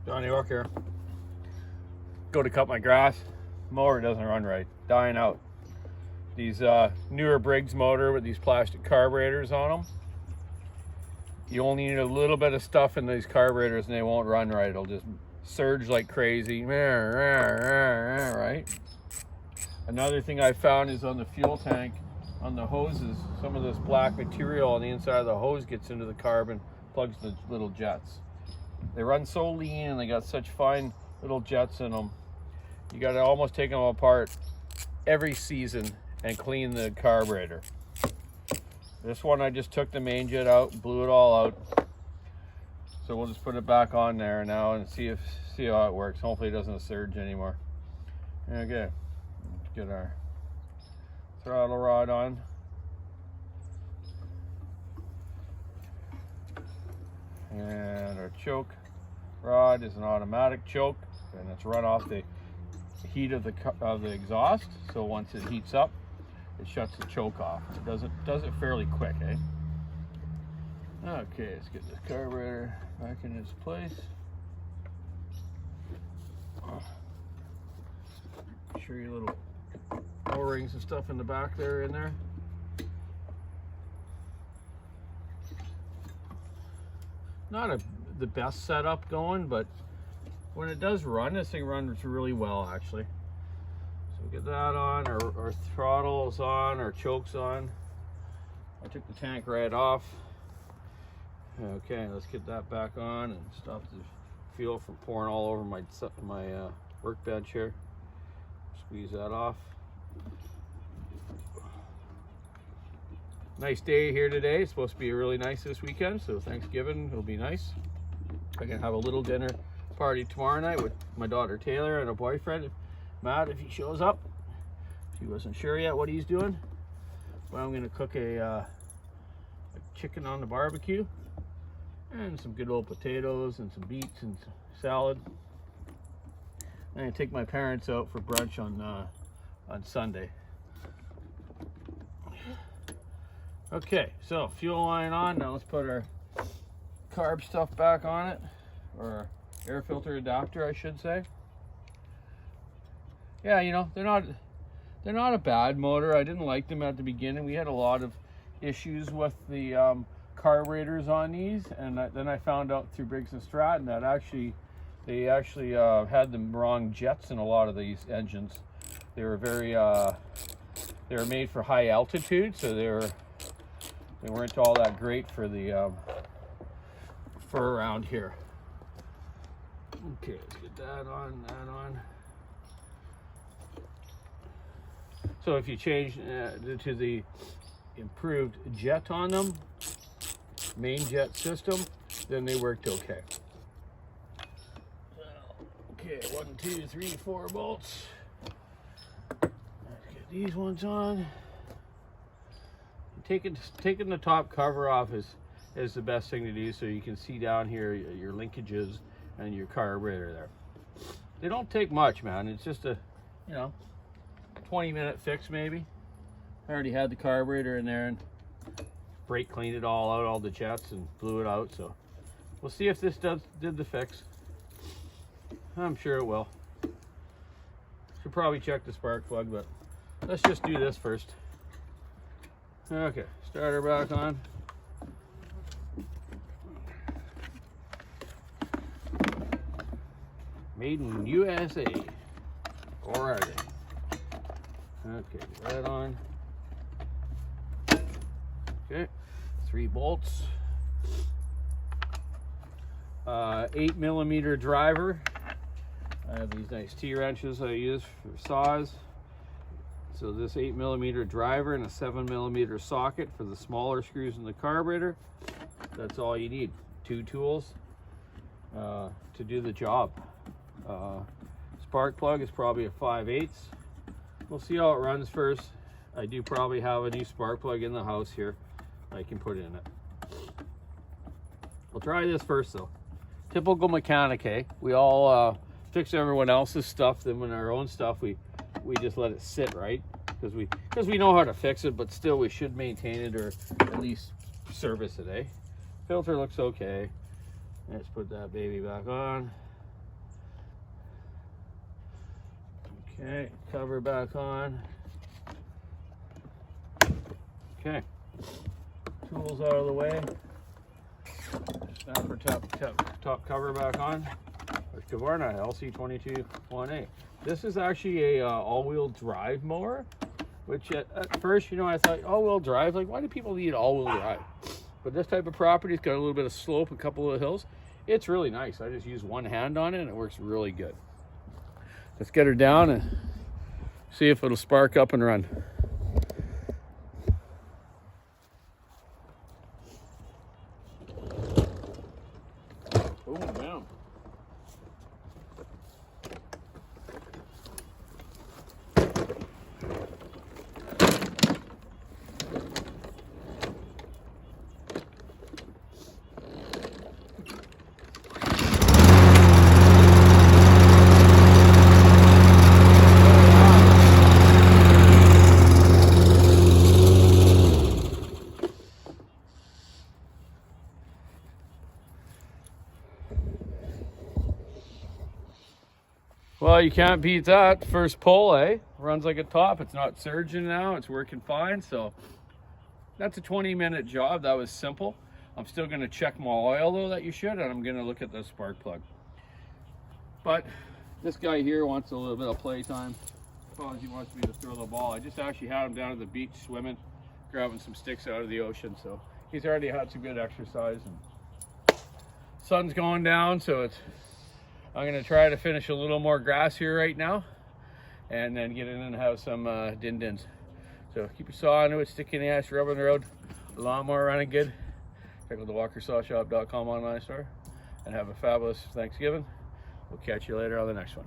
Donny, look here. Go to cut my grass. Mower doesn't run right. Dying out. These newer Briggs motor with these plastic carburetors on them. You only need a little bit of stuff in these carburetors and they won't run right. It'll just surge like crazy. Right? Another thing I found is on the fuel tank, on the hoses, some of this black material on the inside of the hose gets into the carb and plugs the little jets. They run so lean and they got such fine little jets in them. You got to almost take them apart every season and clean the carburetor. This one I just took the main jet out, blew it all out. So we'll just put it back on there now and see how it works. Hopefully it doesn't surge anymore. Okay, let's get our throttle rod on. And our choke rod is an automatic choke, and it's run off the heat of the exhaust. So once it heats up, it shuts the choke off. It does it fairly quick, eh? Okay, let's get this carburetor back in its place. Sure your little O-rings and stuff in the back there in there. Not the best setup going, but when it does run, this thing runs really well actually. So get that on, our throttle's on, our choke's on. I took the tank right off. Okay, let's get that back on and stop the fuel from pouring all over my workbench here. Squeeze that off. Nice day here today. It's supposed to be really nice this weekend, so Thanksgiving will be nice. I can have a little dinner party tomorrow night with my daughter Taylor and her boyfriend Matt if he shows up. She wasn't sure yet what he's doing, but I'm going to cook a chicken on the barbecue and some good old potatoes and some beets and some salad. I'm going to take my parents out for brunch on Sunday. Okay, so fuel line on. Now let's put our carb stuff back on it, or air filter adapter, I should say. Yeah, you know, they're not a bad motor. I didn't like them at the beginning. We had a lot of issues with the carburetors on these, and then I found out through Briggs and Stratton that they actually had the wrong jets in a lot of these engines. They were they were made for high altitude, so they weren't all that great for the for around here. Okay, let's get that on, So if you change to the improved jet on them, main jet system, then they worked okay. Okay, 1, 2, 3, 4 bolts. Let's get these ones on. Taking the top cover off is the best thing to do, so you can see down here your linkages and your carburetor there. They don't take much, man. It's just a 20-minute fix maybe. I already had the carburetor in there and brake cleaned it all out, all the jets, and blew it out. So we'll see if this did the fix. I'm sure it will. Should probably check the spark plug, but let's just do this first. Okay, starter back on. Made in USA. Alrighty. Okay, that on. Okay, 3 bolts. 8mm driver. I have these nice T-wrenches I use for saws. So this 8mm driver and a 7mm socket for the smaller screws in the carburetor. That's all you need. 2 tools to do the job. Spark plug is probably a 5/8. We'll see how it runs first. I do probably have a new spark plug in the house here I can put in it. We'll try this first though. Typical mechanic, eh? We all fix everyone else's stuff, then when our own stuff we just let it sit, right? Because we know how to fix it, but still we should maintain it or at least service it, eh? Filter looks okay. Let's put that baby back on. Okay, cover back on. Okay, tools out of the way. Snapper top cover back on. Husqvarna LC22-1A. This is actually a all-wheel drive mower, which at first, you know, I thought all-wheel drive, like why do people need all-wheel drive? But this type of property's got a little bit of slope, a couple of hills. It's really nice. I just use one hand on it and it works really good. Let's get her down and see if it'll spark up and run. Boom, bam. Well, you can't beat that. First pull, eh? Runs like a top. It's not surging now. It's working fine. So that's a 20-minute job. That was simple. I'm still going to check my oil, though, that you should, and I'm going to look at the spark plug. But this guy here wants a little bit of playtime. Suppose he wants me to throw the ball. I just actually had him down at the beach swimming, grabbing some sticks out of the ocean. So he's already had some good exercise. And sun's going down, so I'm going to try to finish a little more grass here right now and then get in and have some din-dins. So keep your saw into it, stick in the ass, rub on the road. Lawnmower running good. Check out the walkersawshop.com online store and have a fabulous Thanksgiving. We'll catch you later on the next one.